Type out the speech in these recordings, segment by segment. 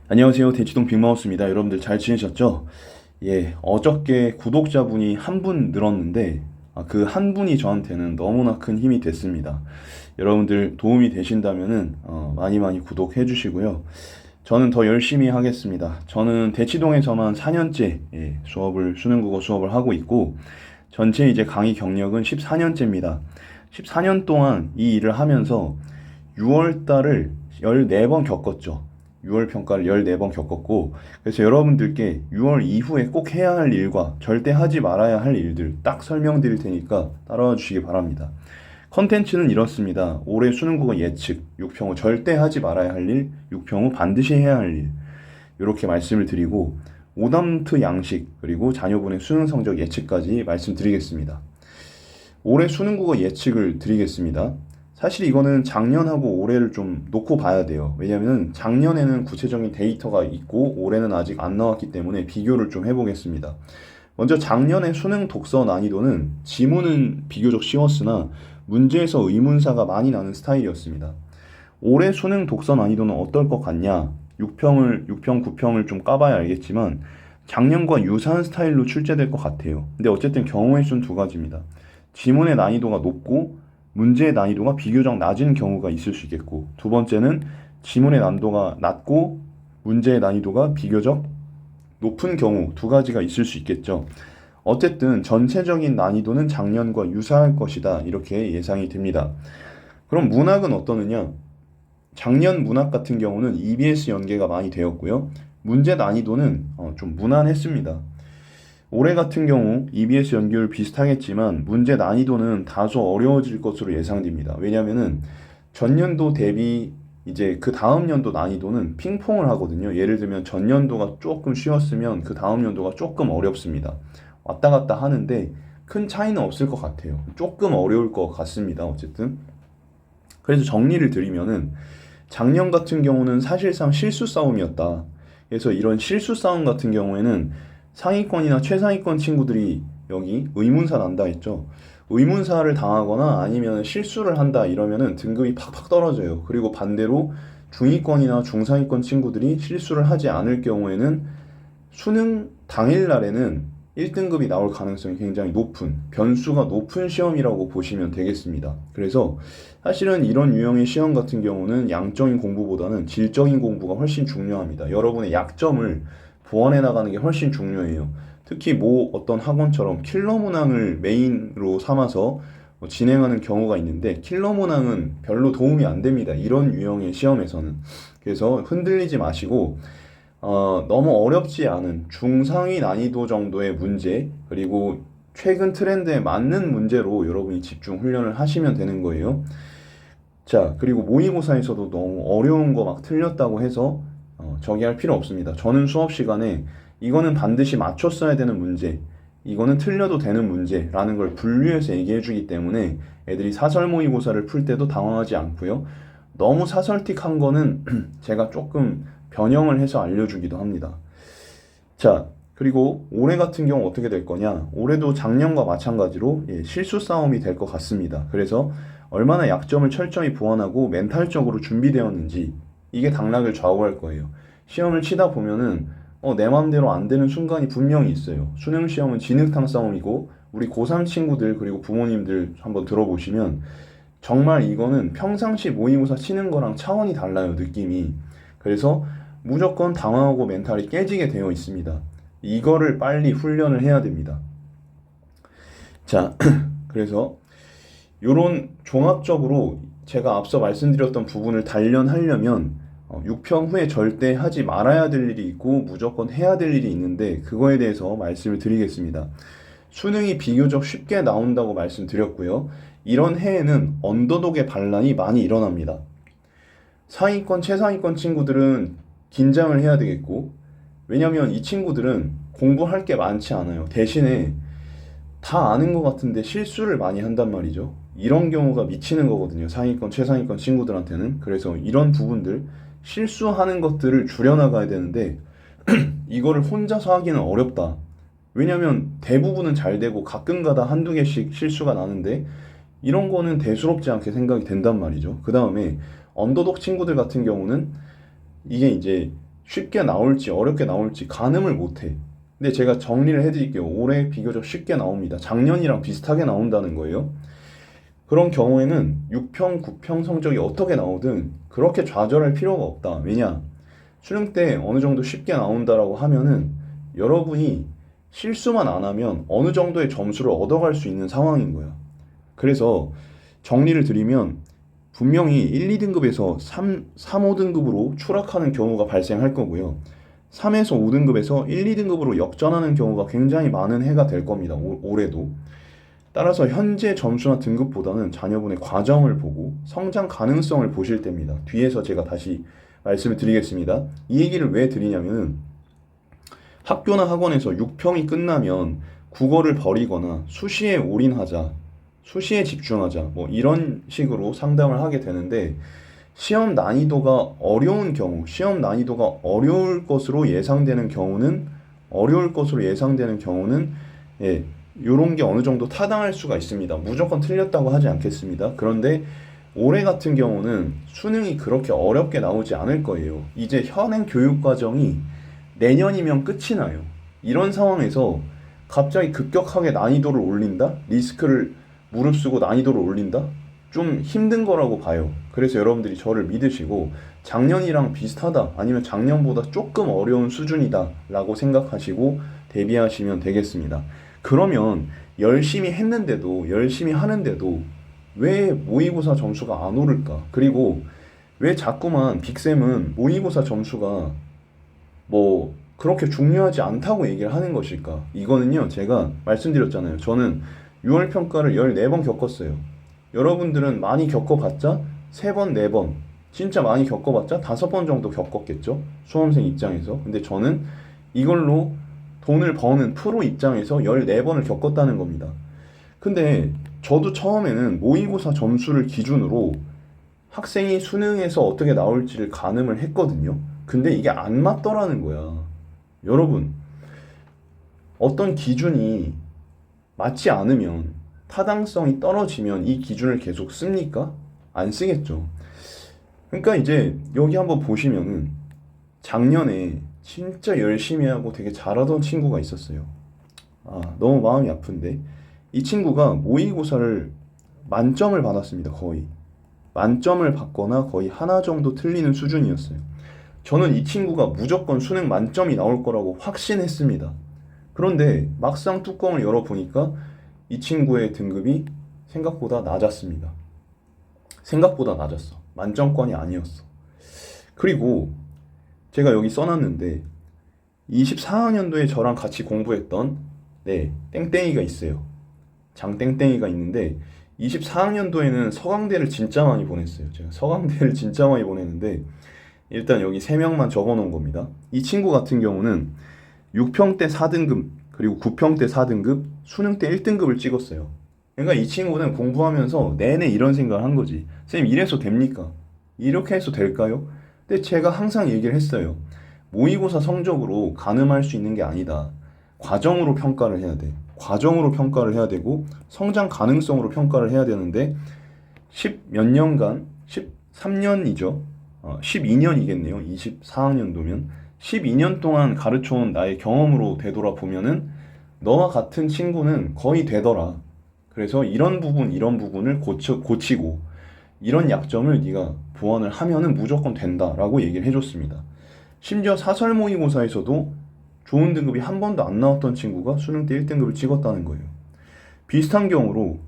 안녕하세요. 대치동 빅마우스입니다. 여러분들 잘 지내셨죠? 예, 어저께 구독자분이 한 분 늘었는데, 그 한 분이 저한테는 너무나 큰 힘이 됐습니다. 여러분들 도움이 되신다면은, 많이 많이 구독해 주시고요. 저는 더 열심히 하겠습니다. 저는 대치동에서만 4년째, 수능국어 수업을 하고 있고, 전체 이제 강의 경력은 14년째입니다. 14년 동안 이 일을 하면서 6월 달을 14번 겪었죠. 6월 평가를 14번 겪었고, 그래서 여러분들께 6월 이후에 꼭 해야 할 일과 절대 하지 말아야 할 일들 딱 설명드릴 테니까 따라와 주시기 바랍니다. 컨텐츠는 이렇습니다. 올해 수능국어 예측, 6평호 절대 하지 말아야 할 일, 6평호 반드시 해야 할 일, 이렇게 말씀을 드리고, 오답노트 양식, 그리고 자녀분의 수능 성적 예측까지 말씀드리겠습니다. 올해 수능국어 예측을 드리겠습니다. 사실 이거는 작년하고 올해를 좀 놓고 봐야 돼요. 왜냐하면 작년에는 구체적인 데이터가 있고 올해는 아직 안 나왔기 때문에 비교를 좀 해보겠습니다. 먼저 작년에 수능 독서 난이도는 지문은 비교적 쉬웠으나 문제에서 의문사가 많이 나는 스타일이었습니다. 올해 수능 독서 난이도는 어떨 것 같냐? 6평, 9평을 좀 까봐야 알겠지만 작년과 유사한 스타일로 출제될 것 같아요. 근데 어쨌든 경우의 수는 두 가지입니다. 지문의 난이도가 높고 문제의 난이도가 비교적 낮은 경우가 있을 수 있겠고, 두 번째는 지문의 난이도가 낮고 문제의 난이도가 비교적 높은 경우 두 가지가 있을 수 있겠죠. 어쨌든 전체적인 난이도는 작년과 유사할 것이다, 이렇게 예상이 됩니다. 그럼 문학은 어떠느냐? 작년 문학 같은 경우는 EBS 연계가 많이 되었고요. 문제 난이도는 좀 무난했습니다. 올해 같은 경우 EBS 연결 비슷하겠지만 문제 난이도는 다소 어려워질 것으로 예상됩니다. 왜냐하면은 전년도 대비 이제 그 다음 연도 난이도는 핑퐁을 하거든요. 예를 들면 전년도가 조금 쉬웠으면 그 다음 연도가 조금 어렵습니다. 왔다 갔다 하는데 큰 차이는 없을 것 같아요. 조금 어려울 것 같습니다. 어쨌든. 그래서 정리를 드리면은 작년 같은 경우는 사실상 실수 싸움이었다. 그래서 이런 실수 싸움 같은 경우에는 상위권이나 최상위권 친구들이 여기 의문사 난다 했죠. 의문사를 당하거나 아니면 실수를 한다 이러면은 등급이 팍팍 떨어져요. 그리고 반대로 중위권이나 중상위권 친구들이 실수를 하지 않을 경우에는 수능 당일날에는 1등급이 나올 가능성이 굉장히 높은, 변수가 높은 시험이라고 보시면 되겠습니다. 그래서 사실은 이런 유형의 시험 같은 경우는 양적인 공부보다는 질적인 공부가 훨씬 중요합니다. 여러분의 약점을 보완해 나가는 게 훨씬 중요해요. 특히 어떤 학원처럼 킬러 문항을 메인으로 삼아서 진행하는 경우가 있는데 킬러 문항은 별로 도움이 안 됩니다. 이런 유형의 시험에서는. 그래서 흔들리지 마시고 너무 어렵지 않은 중상위 난이도 정도의 문제, 그리고 최근 트렌드에 맞는 문제로 여러분이 집중 훈련을 하시면 되는 거예요. 자, 그리고 모의고사에서도 너무 어려운 거 막 틀렸다고 해서 저기 할 필요 없습니다. 저는 수업 시간에 이거는 반드시 맞췄어야 되는 문제, 이거는 틀려도 되는 문제라는 걸 분류해서 얘기해 주기 때문에 애들이 사설 모의고사를 풀 때도 당황하지 않고요. 너무 사설틱한 거는 제가 조금 변형을 해서 알려주기도 합니다. 자, 그리고 올해 같은 경우 어떻게 될 거냐? 올해도 작년과 마찬가지로 실수 싸움이 될 것 같습니다. 그래서 얼마나 약점을 철저히 보완하고 멘탈적으로 준비되었는지 이게 당락을 좌우할 거예요. 시험을 치다 보면은 내 마음대로 안 되는 순간이 분명히 있어요. 수능 시험은 진흙탕 싸움이고 우리 고3 친구들 그리고 부모님들 한번 들어보시면 정말 이거는 평상시 모의고사 치는 거랑 차원이 달라요, 느낌이. 그래서 무조건 당황하고 멘탈이 깨지게 되어 있습니다. 이거를 빨리 훈련을 해야 됩니다. 자, 그래서 이런 종합적으로 제가 앞서 말씀드렸던 부분을 단련하려면 6평 후에 절대 하지 말아야 될 일이 있고 무조건 해야 될 일이 있는데 그거에 대해서 말씀을 드리겠습니다. 수능이 비교적 쉽게 나온다고 말씀드렸고요. 이런 해에는 언더독의 반란이 많이 일어납니다. 상위권, 최상위권 친구들은 긴장을 해야 되겠고, 왜냐면 이 친구들은 공부할 게 많지 않아요. 대신에 다 아는 것 같은데 실수를 많이 한단 말이죠. 이런 경우가 미치는 거거든요. 상위권, 최상위권 친구들한테는. 그래서 이런 부분들, 실수하는 것들을 줄여나가야 되는데, 이거를 혼자서 하기는 어렵다. 왜냐면 대부분은 잘 되고 가끔가다 한두 개씩 실수가 나는데, 이런 거는 대수롭지 않게 생각이 된단 말이죠. 그 다음에 언더독 친구들 같은 경우는 이게 이제 쉽게 나올지 어렵게 나올지 가늠을 못해. 근데 제가 정리를 해드릴게요. 올해 비교적 쉽게 나옵니다. 작년이랑 비슷하게 나온다는 거예요. 그런 경우에는 6평, 9평 성적이 어떻게 나오든 그렇게 좌절할 필요가 없다. 왜냐? 수능 때 어느 정도 쉽게 나온다라고 하면은 여러분이 실수만 안 하면 어느 정도의 점수를 얻어갈 수 있는 상황인 거야. 그래서 정리를 드리면 분명히 1, 2등급에서 3, 5등급으로 추락하는 경우가 발생할 거고요. 3에서 5등급에서 1, 2등급으로 역전하는 경우가 굉장히 많은 해가 될 겁니다. 올해도. 따라서 현재 점수나 등급보다는 자녀분의 과정을 보고 성장 가능성을 보실 때입니다. 뒤에서 제가 다시 말씀을 드리겠습니다. 이 얘기를 왜 드리냐면은 학교나 학원에서 6평이 끝나면 국어를 버리거나 수시에 올인하자, 수시에 집중하자, 뭐 이런 식으로 상담을 하게 되는데 시험 난이도가 어려운 경우, 시험 난이도가 어려울 것으로 예상되는 경우는 예, 요런 게 어느 정도 타당할 수가 있습니다. 무조건 틀렸다고 하지 않겠습니다. 그런데 올해 같은 경우는 수능이 그렇게 어렵게 나오지 않을 거예요. 이제 현행 교육 과정이 내년이면 끝이 나요. 이런 상황에서 갑자기 급격하게 난이도를 올린다? 리스크를 무릅쓰고 난이도를 올린다? 좀 힘든 거라고 봐요. 그래서 여러분들이 저를 믿으시고 작년이랑 비슷하다 아니면 작년보다 조금 어려운 수준이다 라고 생각하시고 대비하시면 되겠습니다. 그러면 열심히 했는데도 열심히 하는데도 왜 모의고사 점수가 안 오를까? 그리고 왜 자꾸만 빅쌤은 모의고사 점수가 뭐 그렇게 중요하지 않다고 얘기를 하는 것일까? 이거는요, 제가 말씀드렸잖아요. 저는 6월 평가를 14번 겪었어요. 여러분들은 많이 겪어봤자 3번, 4번, 진짜 많이 겪어봤자 5번 정도 겪었겠죠? 수험생 입장에서. 근데 저는 이걸로 돈을 버는 프로 입장에서 14번을 겪었다는 겁니다. 근데 저도 처음에는 모의고사 점수를 기준으로 학생이 수능에서 어떻게 나올지를 가늠을 했거든요. 근데 이게 안 맞더라는 거야. 여러분, 어떤 기준이 맞지 않으면, 타당성이 떨어지면 이 기준을 계속 씁니까? 안 쓰겠죠. 그러니까 이제 여기 한번 보시면은 작년에 진짜 열심히 하고 되게 잘하던 친구가 있었어요. 아, 너무 마음이 아픈데. 이 친구가 모의고사를 만점을 받았습니다. 거의. 만점을 받거나 거의 하나 정도 틀리는 수준이었어요. 저는 이 친구가 무조건 수능 만점이 나올 거라고 확신했습니다. 그런데 막상 뚜껑을 열어보니까 이 친구의 등급이 생각보다 낮았습니다. 생각보다 낮았어. 만점권이 아니었어. 그리고 제가 여기 써놨는데 24학년도에 저랑 같이 공부했던 땡땡이가 있어요. 장땡땡이가 있는데 24학년도에는 서강대를 진짜 많이 보냈어요. 제가 서강대를 진짜 많이 보냈는데 일단 여기 3명만 적어놓은 겁니다. 이 친구 같은 경우는 6평 때 4등급 그리고 9평 때 4등급 수능 때 1등급을 찍었어요. 그러니까 이 친구는 공부하면서 내내 이런 생각을 한 거지. 쌤 이래서 됩니까? 이렇게 해서 될까요? 근데 제가 항상 얘기를 했어요. 모의고사 성적으로 가늠할 수 있는 게 아니다. 과정으로 평가를 해야 돼. 과정으로 평가를 해야 되고 성장 가능성으로 평가를 해야 되는데 10 몇 년간 13년이죠. 12년이겠네요. 24학년도면 12년 동안 가르쳐온 나의 경험으로 되돌아보면은 너와 같은 친구는 거의 되더라. 그래서 이런 부분을 고치고 이런 약점을 네가 보완을 하면은 무조건 된다라고 얘기를 해줬습니다. 심지어 사설 모의고사에서도 좋은 등급이 한 번도 안 나왔던 친구가 수능 때 1등급을 찍었다는 거예요. 비슷한 경우로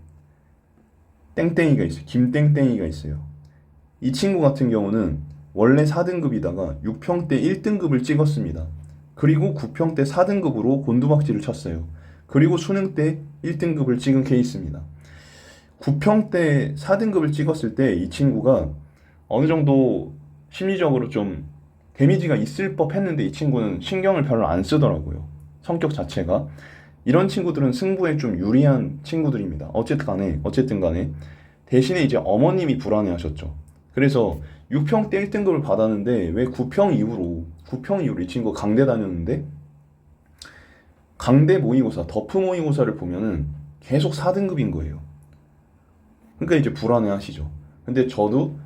땡땡이가 있어요. 김땡땡이가 있어요. 이 친구 같은 경우는 원래 4등급이다가 6평 때 1등급을 찍었습니다. 그리고 9평 때 4등급으로 곤두박질을 쳤어요. 그리고 수능 때 1등급을 찍은 케이스입니다. 9평 때 4등급을 찍었을 때 이 친구가 어느 정도 심리적으로 좀 데미지가 있을 법 했는데 이 친구는 신경을 별로 안 쓰더라고요. 성격 자체가. 이런 친구들은 승부에 좀 유리한 친구들입니다. 어쨌든 간에. 대신에 이제 어머님이 불안해 하셨죠. 그래서 6평 때 1등급을 받았는데 왜 9평 이후로 이 친구가 강대 다녔는데 강대 모의고사, 더프 모의고사를 보면은 계속 4등급인 거예요. 그러니까 이제 불안해 하시죠. 근데 저도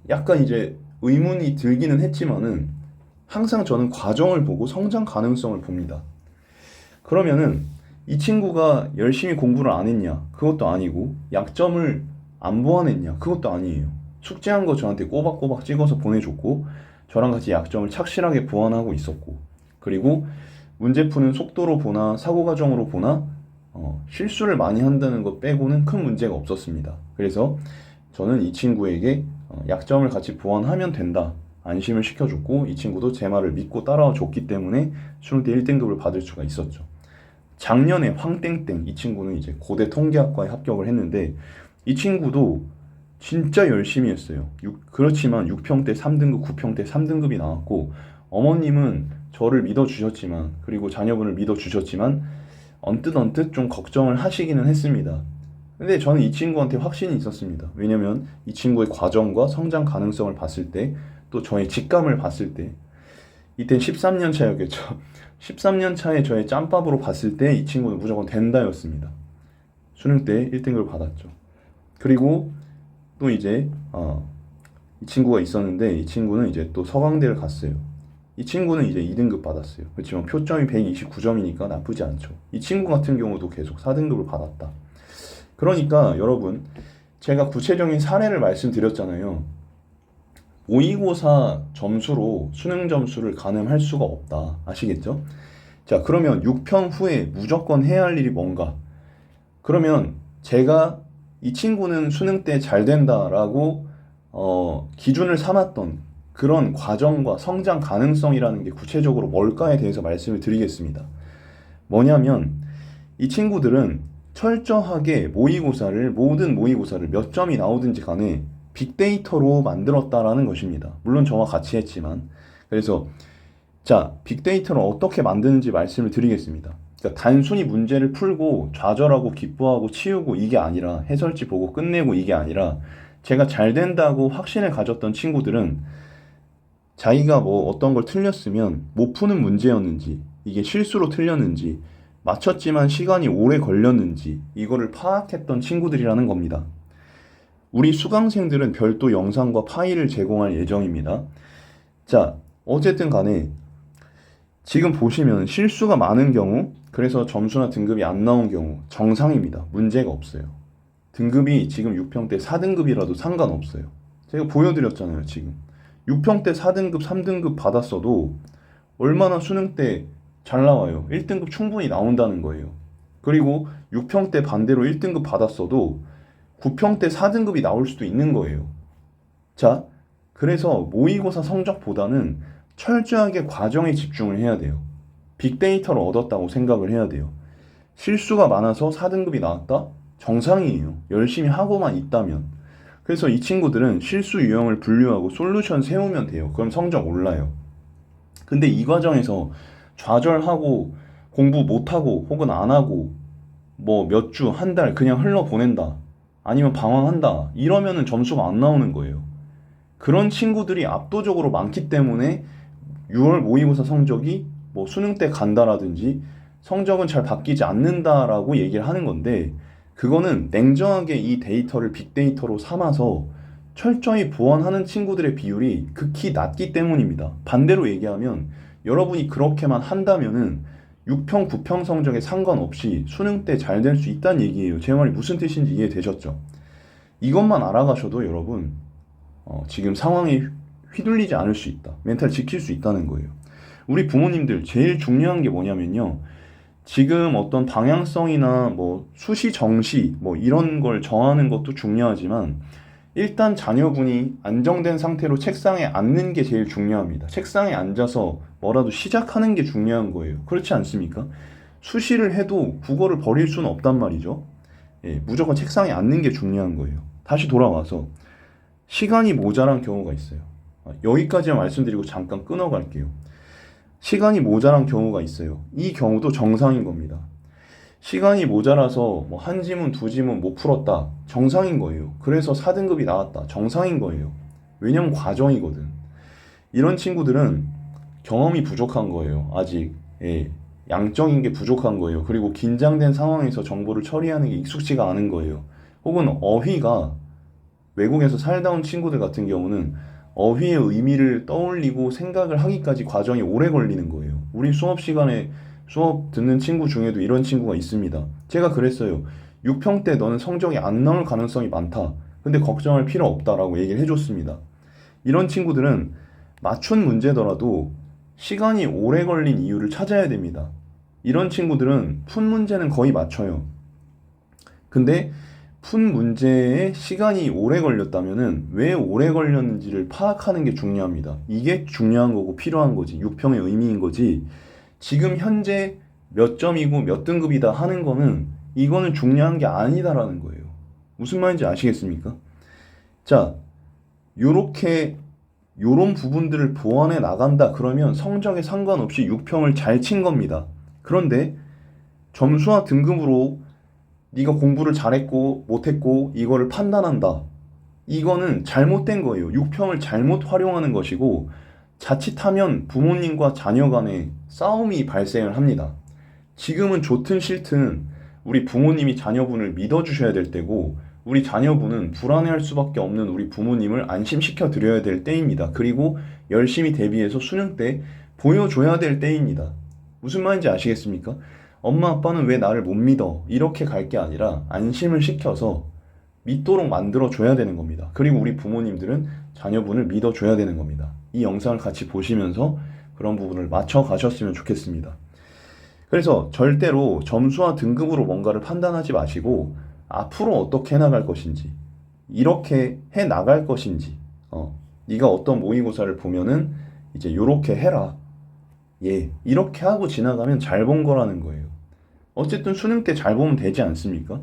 약간 이제 의문이 들기는 했지만은 항상 저는 과정을 보고 성장 가능성을 봅니다. 그러면은 이 친구가 열심히 공부를 안 했냐? 그것도 아니고 약점을 안 보완했냐? 그것도 아니에요. 숙제한 거 저한테 꼬박꼬박 찍어서 보내줬고 저랑 같이 약점을 착실하게 보완하고 있었고 그리고 문제 푸는 속도로 보나 사고 과정으로 보나 실수를 많이 한다는 것 빼고는 큰 문제가 없었습니다. 그래서 저는 이 친구에게 약점을 같이 보완하면 된다. 안심을 시켜줬고 이 친구도 제 말을 믿고 따라와 줬기 때문에 수능때 1등급을 받을 수가 있었죠. 작년에 황땡땡 이 친구는 이제 고대 통계학과에 합격을 했는데 이 친구도 진짜 열심히 했어요. 그렇지만 6평대 3등급, 9평대 3등급이 나왔고 어머님은 저를 믿어주셨지만 그리고 자녀분을 믿어주셨지만 언뜻 좀 걱정을 하시기는 했습니다. 근데 저는 이 친구한테 확신이 있었습니다. 왜냐면 이 친구의 과정과 성장 가능성을 봤을 때 또 저의 직감을 봤을 때 이땐 13년 차였겠죠. 13년 차에 저의 짬밥으로 봤을 때 이 친구는 무조건 된다였습니다. 수능 때 1등급을 받았죠. 그리고 또 이제 이 친구가 있었는데 이 친구는 이제 또 서강대를 갔어요. 이 친구는 이제 2등급 받았어요. 그렇지만 표점이 129점이니까 나쁘지 않죠. 이 친구 같은 경우도 계속 4등급을 받았다. 그러니까 여러분 제가 구체적인 사례를 말씀드렸잖아요. 모의고사 점수로 수능 점수를 가늠할 수가 없다. 아시겠죠? 자, 그러면 6평 후에 무조건 해야 할 일이 뭔가? 그러면 제가 이 친구는 수능 때 잘 된다라고 기준을 삼았던 그런 과정과 성장 가능성이라는 게 구체적으로 뭘까에 대해서 말씀을 드리겠습니다. 뭐냐면 이 친구들은 철저하게 모든 모의고사를 몇 점이 나오든지 간에 빅데이터로 만들었다라는 것입니다. 물론 저와 같이 했지만 그래서 자, 빅데이터를 어떻게 만드는지 말씀을 드리겠습니다. 그러니까 단순히 문제를 풀고 좌절하고 기뻐하고 치우고 이게 아니라 해설지 보고 끝내고 이게 아니라 제가 잘 된다고 확신을 가졌던 친구들은 자기가 뭐 어떤 걸 틀렸으면 못 푸는 문제였는지 이게 실수로 틀렸는지 맞췄지만 시간이 오래 걸렸는지 이거를 파악했던 친구들이라는 겁니다. 우리 수강생들은 별도 영상과 파일을 제공할 예정입니다. 자, 어쨌든 간에 지금 보시면 실수가 많은 경우 그래서 점수나 등급이 안 나온 경우 정상입니다. 문제가 없어요. 등급이 지금 6평대 4등급이라도 상관없어요. 제가 보여드렸잖아요. 지금 6평대 4등급 3등급 받았어도 얼마나 수능 때 잘 나와요. 1등급 충분히 나온다는 거예요. 그리고 6평대 반대로 1등급 받았어도 9평대 4등급이 나올 수도 있는 거예요. 자, 그래서 모의고사 성적보다는 철저하게 과정에 집중을 해야 돼요. 빅데이터를 얻었다고 생각을 해야 돼요. 실수가 많아서 4등급이 나왔다? 정상이에요. 열심히 하고만 있다면. 그래서 이 친구들은 실수 유형을 분류하고 솔루션 세우면 돼요. 그럼 성적 올라요. 근데 이 과정에서 좌절하고 공부 못하고 혹은 안 하고 뭐 몇 주, 한 달 그냥 흘러보낸다. 아니면 방황한다. 이러면은 점수가 안 나오는 거예요. 그런 친구들이 압도적으로 많기 때문에 6월 모의고사 성적이 뭐 수능 때 간다라든지 성적은 잘 바뀌지 않는다라고 얘기를 하는 건데 그거는 냉정하게 이 데이터를 빅데이터로 삼아서 철저히 보완하는 친구들의 비율이 극히 낮기 때문입니다. 반대로 얘기하면 여러분이 그렇게만 한다면은 6평, 9평 성적에 상관없이 수능 때 잘 될 수 있다는 얘기예요. 제 말이 무슨 뜻인지 이해되셨죠? 이것만 알아가셔도 여러분 지금 상황에 휘둘리지 않을 수 있다. 멘탈 지킬 수 있다는 거예요. 우리 부모님들 제일 중요한 게 뭐냐면요. 지금 어떤 방향성이나 뭐 수시 정시 뭐 이런 걸 정하는 것도 중요하지만 일단 자녀분이 안정된 상태로 책상에 앉는 게 제일 중요합니다. 책상에 앉아서 뭐라도 시작하는 게 중요한 거예요. 그렇지 않습니까? 수시를 해도 국어를 버릴 수는 없단 말이죠. 예, 무조건 책상에 앉는 게 중요한 거예요. 다시 돌아와서 시간이 모자란 경우가 있어요. 여기까지만 말씀드리고 잠깐 끊어갈게요. 시간이 모자란 경우가 있어요. 이 경우도 정상인 겁니다. 시간이 모자라서 뭐 한 지문, 두 지문 못 풀었다. 정상인 거예요. 그래서 4등급이 나왔다. 정상인 거예요. 왜냐면 과정이거든. 이런 친구들은 경험이 부족한 거예요. 아직. 예, 양적인 게 부족한 거예요. 그리고 긴장된 상황에서 정보를 처리하는 게 익숙지가 않은 거예요. 혹은 어휘가 외국에서 살다 온 친구들 같은 경우는 어휘의 의미를 떠올리고 생각을 하기까지 과정이 오래 걸리는 거예요. 우리 수업 시간에 수업 듣는 친구 중에도 이런 친구가 있습니다. 제가 그랬어요. 6평 때 너는 성적이 안 나올 가능성이 많다. 근데 걱정할 필요 없다라고 얘기를 해줬습니다. 이런 친구들은 맞춘 문제더라도 시간이 오래 걸린 이유를 찾아야 됩니다. 이런 친구들은 푼 문제는 거의 맞춰요. 근데 푼 문제에 시간이 오래 걸렸다면은 왜 오래 걸렸는지를 파악하는 게 중요합니다. 이게 중요한 거고 필요한 거지. 6평의 의미인 거지. 지금 현재 몇 점이고 몇 등급이다 하는 거는 이거는 중요한 게 아니다라는 거예요. 무슨 말인지 아시겠습니까? 자, 요런 부분들을 보완해 나간다 그러면 성적에 상관없이 6평을 잘 친 겁니다. 그런데 점수와 등급으로 네가 공부를 잘했고 못했고 이거를 판단한다. 이거는 잘못된 거예요. 6평을 잘못 활용하는 것이고 자칫하면 부모님과 자녀 간에 싸움이 발생을 합니다. 지금은 좋든 싫든 우리 부모님이 자녀분을 믿어주셔야 될 때고 우리 자녀분은 불안해할 수밖에 없는 우리 부모님을 안심시켜 드려야 될 때입니다. 그리고 열심히 대비해서 수능 때 보여줘야 될 때입니다. 무슨 말인지 아시겠습니까? 엄마 아빠는 왜 나를 못 믿어? 이렇게 갈 게 아니라 안심을 시켜서 믿도록 만들어줘야 되는 겁니다. 그리고 우리 부모님들은 자녀분을 믿어줘야 되는 겁니다. 이 영상을 같이 보시면서 그런 부분을 맞춰 가셨으면 좋겠습니다. 그래서 절대로 점수와 등급으로 뭔가를 판단하지 마시고 앞으로 어떻게 해나갈 것인지 이렇게 해나갈 것인지 네가 어떤 모의고사를 보면은 이제 요렇게 해라. 예, 이렇게 하고 지나가면 잘 본 거라는 거예요. 어쨌든 수능 때 잘 보면 되지 않습니까?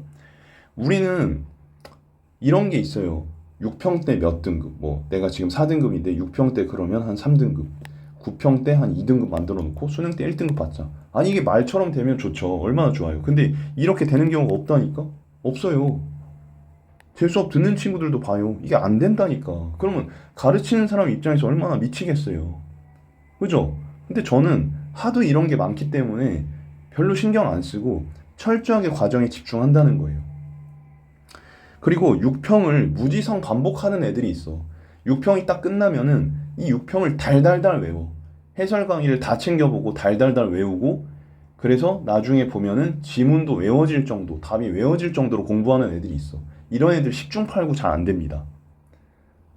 우리는 이런 게 있어요. 6평 때 몇 등급, 뭐 내가 지금 4등급인데 6평 때 그러면 한 3등급, 9평 때 한 2등급 만들어 놓고 수능 때 1등급 받자. 아니 이게 말처럼 되면 좋죠. 얼마나 좋아요. 근데 이렇게 되는 경우가 없다니까? 없어요. 제 수업 듣는 친구들도 봐요. 이게 안 된다니까. 그러면 가르치는 사람 입장에서 얼마나 미치겠어요. 그죠? 근데 저는 하도 이런 게 많기 때문에 별로 신경 안 쓰고 철저하게 과정에 집중한다는 거예요. 그리고 6평을 무지성 반복하는 애들이 있어. 6평이 딱 끝나면은 이 6평을 달달달 외워. 해설 강의를 다 챙겨보고 달달달 외우고 그래서 나중에 보면은 지문도 외워질 정도, 답이 외워질 정도로 공부하는 애들이 있어. 이런 애들 10중 8구 잘 안 됩니다.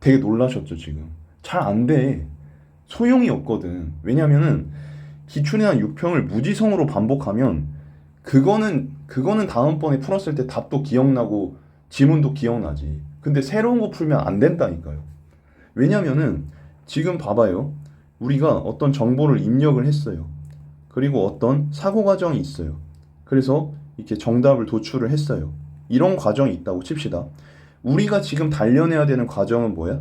되게 놀라셨죠, 지금? 잘 안 돼. 소용이 없거든. 왜냐면은 기출이나 6평을 무지성으로 반복하면 그거는 다음번에 풀었을 때 답도 기억나고 지문도 기억나지. 근데 새로운 거 풀면 안 된다니까요. 왜냐면은 지금 봐봐요. 우리가 어떤 정보를 입력을 했어요. 그리고 어떤 사고 과정이 있어요. 그래서 이렇게 정답을 도출을 했어요. 이런 과정이 있다고 칩시다. 우리가 지금 단련해야 되는 과정은 뭐야?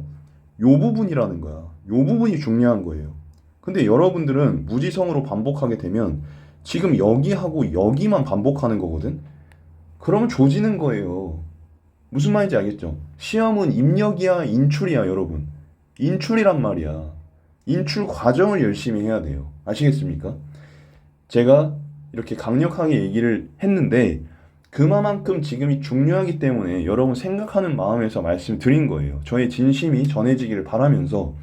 요 부분이라는 거야. 요 부분이 중요한 거예요. 근데 여러분들은 무지성으로 반복하게 되면 지금 여기하고 여기만 반복하는 거거든? 그러면 조지는 거예요. 무슨 말인지 알겠죠? 시험은 입력이야, 인출이야, 여러분. 인출이란 말이야. 인출 과정을 열심히 해야 돼요. 아시겠습니까? 제가 이렇게 강력하게 얘기를 했는데 그만큼 지금이 중요하기 때문에 여러분 생각하는 마음에서 말씀드린 거예요. 저의 진심이 전해지기를 바라면서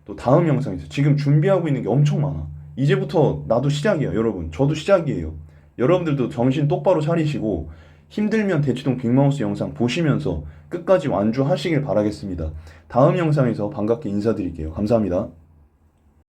또 다음 영상에서 지금 준비하고 있는 게 엄청 많아. 이제부터 나도 시작이야, 여러분. 저도 시작이에요. 여러분들도 정신 똑바로 차리시고 힘들면 대치동 빅마우스 영상 보시면서 끝까지 완주하시길 바라겠습니다. 다음 영상에서 반갑게 인사드릴게요. 감사합니다.